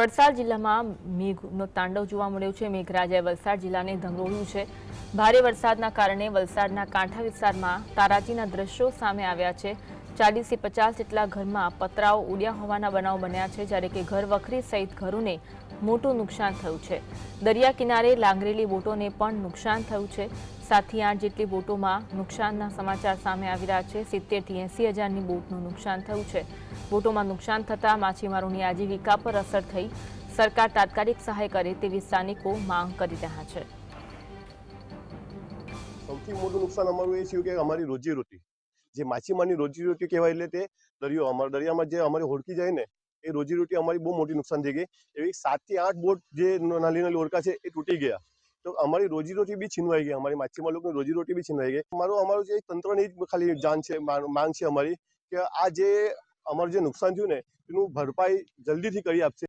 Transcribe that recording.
વલસાડ જિલ્લામાં મેઘનો તાંડવ જોવા મળ્યો છે। મેઘરાજાએ વલસાડ જિલ્લાને ધંગોળ્યું છે। ભારે વરસાદના કારણે વલસાડના કાંઠા વિસ્તારમાં તારાજીના દ્રશ્યો સામે આવ્યા છે। 40 થી 50 જેટલા ઘરમાં પતરાઓ ઉડ્યા હોવાના બનાવ બન્યા છે, જ્યારે કે ઘર વખરી સહિત ઘરોને મોટું નુકસાન થયું છે। દરિયા કિનારે લાંગરેલી બોટોને પણ નુકસાન થયું છે। 7 થી 8 જેટલી બોટોમાં નુકસાનના સમાચાર સામે આવી રહ્યા છે। 70 થી 80 હજારની બોટનું નુકસાન થયું છે। બોટોમાં નુકસાન થતા માછીમારોની આજીવિકા પર અસર થઈ। સરકાર તાત્કાલિક સહાય કરે તેવી સ્થાનિકો માંગ કરી રહ્યા છે। સૌથી મોટું નુકસાન અમારું એ થયું કે અમારી રોજીરોટી, જે માછીમારની રોજીરોટી કહેવાય, એટલે તે દરિયામાં જે અમારી હોડકી જાય ને, એ રોજીરોટી અમારી બહુ મોટી નુકસાન થઈ ગઈ। એવી 7 થી 8 બોટ જે નાની નાની ઓરકા છે એ તૂટી ગયા, તો અમારી રોજીરોટી બી છીનવાઈ ગઈ। અમારી માછીમાર લોકોની રોજીરોટી બી છીનવાઈ ગઈ। અમારું જે તંત્રની ખાલી જાણ છે, માંગ છે અમારી કે આ જે અમારું જે નુકસાન થયું ને એનું ભરપાઈ જલ્દીથી કરી આપશે।